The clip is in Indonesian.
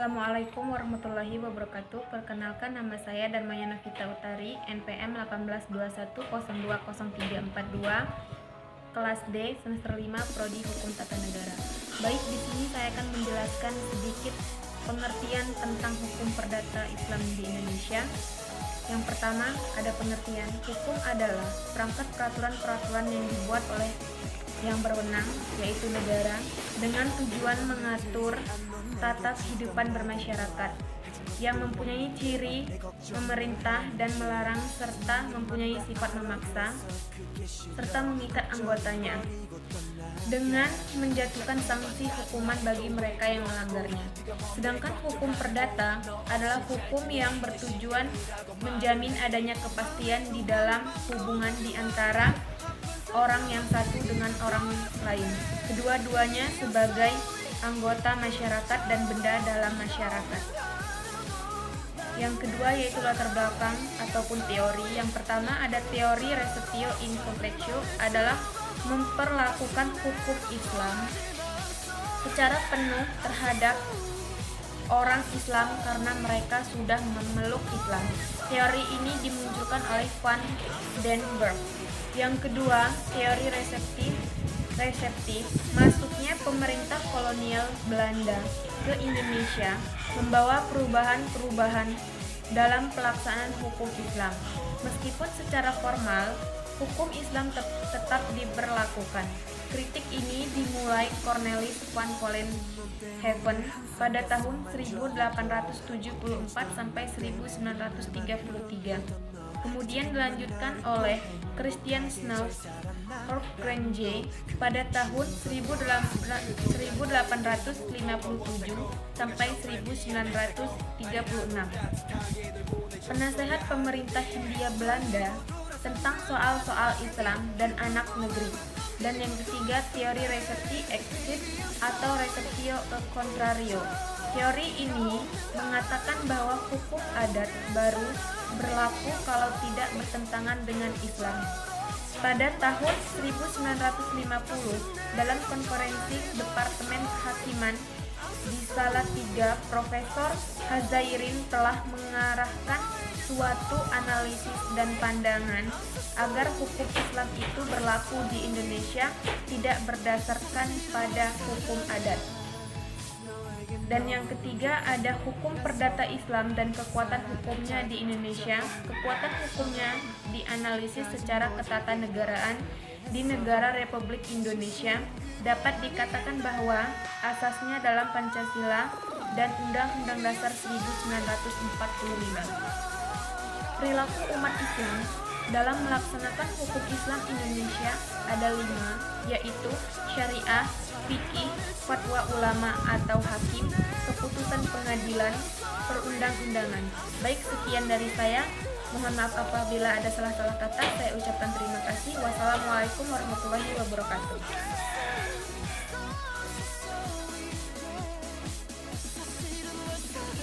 Assalamualaikum warahmatullahi wabarakatuh. Perkenalkan, nama saya Darmaya Nafita Utari, NPM 1821020342, kelas D, semester 5, Prodi Hukum Tata Negara. Baik, di sini saya akan menjelaskan sedikit pengertian tentang hukum perdata Islam di Indonesia. Yang pertama, ada pengertian hukum adalah perangkat peraturan-peraturan yang dibuat oleh yang berwenang, yaitu negara, dengan tujuan mengatur tata kehidupan bermasyarakat, yang mempunyai ciri memerintah dan melarang serta mempunyai sifat memaksa serta mengikat anggotanya dengan menjatuhkan sanksi hukuman bagi mereka yang melanggarnya. Sedangkan hukum perdata adalah hukum yang bertujuan menjamin adanya kepastian di dalam hubungan di antara orang yang satu dengan orang lain, kedua-duanya sebagai anggota masyarakat dan benda dalam masyarakat. Yang kedua yaitu latar belakang ataupun teori. Yang pertama ada teori receptio in complexio, adalah memperlakukan hukum Islam secara penuh terhadap orang Islam karena mereka sudah memeluk Islam. Teori ini dimunculkan oleh Van den Berg. Yang kedua, teori reseptif, masuknya pemerintah kolonial Belanda ke Indonesia membawa perubahan-perubahan dalam pelaksanaan hukum Islam. Meskipun secara formal hukum Islam tetap diberlakukan. Kritik ini dimulai Cornelis van Vollenhoven pada tahun 1874 sampai 1933. Kemudian dilanjutkan oleh Christian Schnauz Horck-Grenje pada tahun 1857 sampai 1936. Penasehat pemerintah Hindia Belanda tentang soal-soal Islam dan anak negeri. Dan yang ketiga, teori receptio exit atau receptio contrario. Teori ini mengatakan bahwa hukum adat baru berlaku kalau tidak bertentangan dengan Islam. Pada tahun 1950, dalam konferensi Departemen Kehakiman di Salatiga, Profesor Hazairin telah mengarahkan suatu analisis dan pandangan agar hukum Islam itu berlaku di Indonesia tidak berdasarkan pada hukum adat. Dan yang ketiga ada hukum perdata Islam dan kekuatan hukumnya di Indonesia. Kekuatan hukumnya dianalisis secara ketatanegaraan di negara Republik Indonesia. Dapat dikatakan bahwa asasnya dalam Pancasila dan Undang-Undang Dasar 1945. Perilaku umat Islam dalam melaksanakan hukum Islam Indonesia ada 5, yaitu syariah, fikih, fatwa ulama atau hakim, keputusan pengadilan, perundang-undangan. Baik, sekian dari saya. Mohon maaf apabila ada salah-salah kata. Saya ucapkan terima kasih. Wassalamualaikum warahmatullahi wabarakatuh.